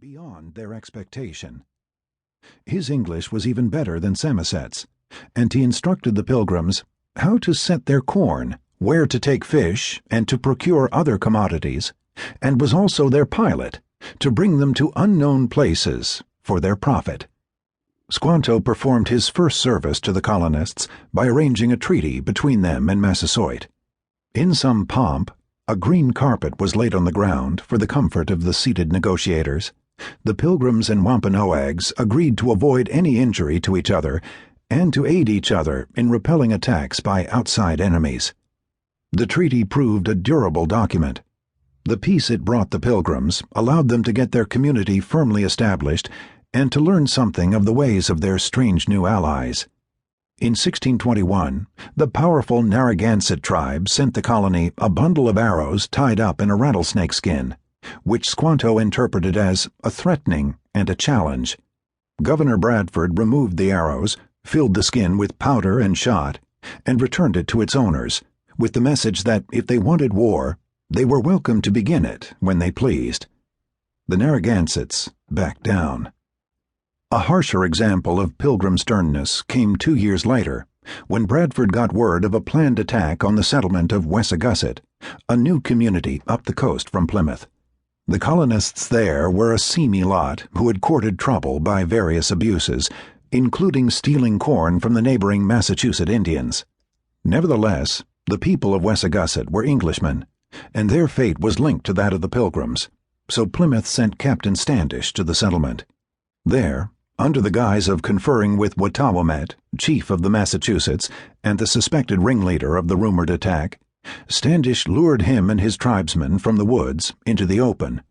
beyond their expectation. His English was even better than Samoset's, and he instructed the Pilgrims how to set their corn, where to take fish, and to procure other commodities, and was also their pilot, to bring them to unknown places for their profit. Squanto performed his first service to the colonists by arranging a treaty between them and Massasoit. In some pomp, a green carpet was laid on the ground for the comfort of the seated negotiators. The Pilgrims and Wampanoags agreed to avoid any injury to each other and to aid each other in repelling attacks by outside enemies. The treaty proved a durable document. The peace it brought the Pilgrims allowed them to get their community firmly established and to learn something of the ways of their strange new allies. In 1621, the powerful Narragansett tribe sent the colony a bundle of arrows tied up in a rattlesnake skin, which Squanto interpreted as a threatening and a challenge. Governor Bradford removed the arrows, filled the skin with powder and shot, and returned it to its owners, with the message that if they wanted war, they were welcome to begin it when they pleased. The Narragansetts backed down. A harsher example of Pilgrim sternness came 2 years later, when Bradford got word of a planned attack on the settlement of Wessagusset, a new community up the coast from Plymouth. The colonists there were a seamy lot who had courted trouble by various abuses, including stealing corn from the neighboring Massachusetts Indians. Nevertheless, the people of Wessagusset were Englishmen, and their fate was linked to that of the Pilgrims, so Plymouth sent Captain Standish to the settlement. There, under the guise of conferring with Wattawamet, chief of the Massachusetts and the suspected ringleader of the rumored attack, Standish lured him and his tribesmen from the woods into the open.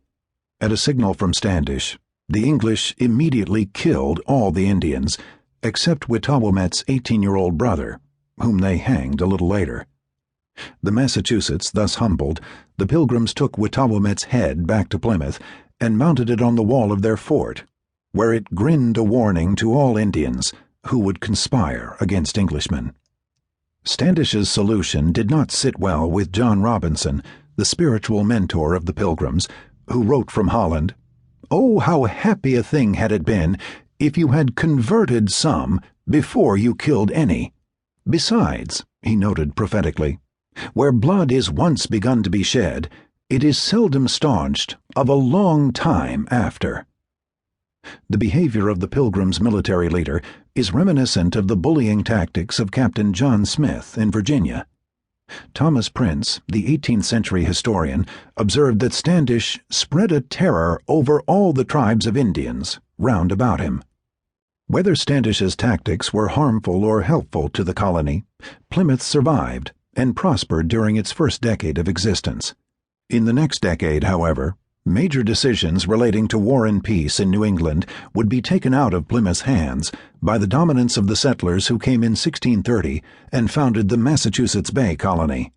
At a signal from Standish, the English immediately killed all the Indians, except Wattawamet's 18-year-old brother, whom they hanged a little later. The Massachusetts thus humbled, the Pilgrims took Wattawamet's head back to Plymouth and mounted it on the wall of their fort, where it grinned a warning to all Indians who would conspire against Englishmen. Standish's solution did not sit well with John Robinson, the spiritual mentor of the Pilgrims, who wrote from Holland, "Oh, how happy a thing had it been if you had converted some before you killed any. Besides," he noted prophetically, "where blood is once begun to be shed, it is seldom staunched of a long time after." The behavior of the Pilgrims' military leader is reminiscent of the bullying tactics of Captain John Smith in Virginia. Thomas Prince, the 18th-century historian, observed that Standish spread a terror over all the tribes of Indians round about him. Whether Standish's tactics were harmful or helpful to the colony, Plymouth survived and prospered during its first decade of existence. In the next decade, however, major decisions relating to war and peace in New England would be taken out of Plymouth's hands by the dominance of the settlers who came in 1630 and founded the Massachusetts Bay Colony.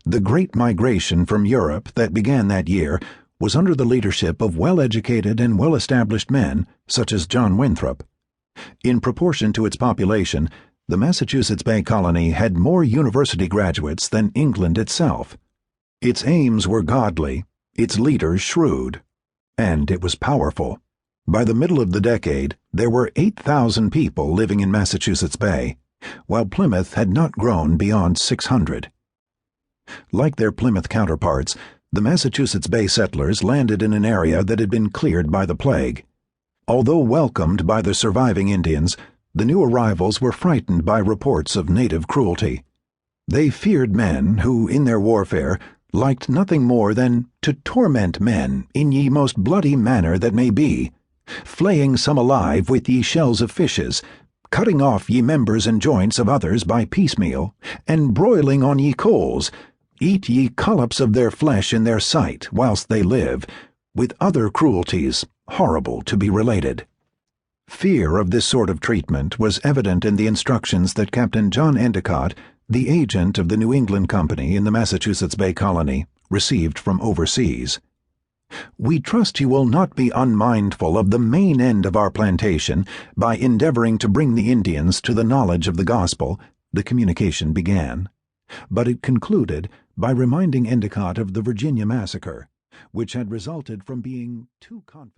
The Great Migration from Europe that began that year was under the leadership of well-educated and well-established men such as John Winthrop. In proportion to its population, the Massachusetts Bay Colony had more university graduates than England itself. Its aims were godly, its leaders shrewd, and it was powerful. By the middle of the decade, there were 8,000 people living in Massachusetts Bay, while Plymouth had not grown beyond 600. Like their Plymouth counterparts, the Massachusetts Bay settlers landed in an area that had been cleared by the plague. Although welcomed by the surviving Indians, the new arrivals were frightened by reports of native cruelty. They feared men who, in their warfare, liked nothing more than to torment men in ye most bloody manner that may be, flaying some alive with ye shells of fishes, cutting off ye members and joints of others by piecemeal, and broiling on ye coals, eat ye collops of their flesh in their sight whilst they live, with other cruelties horrible to be related. Fear of this sort of treatment was evident in the instructions that Captain John Endicott, the agent of the New England Company in the Massachusetts Bay Colony, received from overseas. "We trust you will not be unmindful of the main end of our plantation by endeavoring to bring the Indians to the knowledge of the gospel," the communication began. But it concluded by reminding Endicott of the Virginia massacre, which had resulted from being too confident.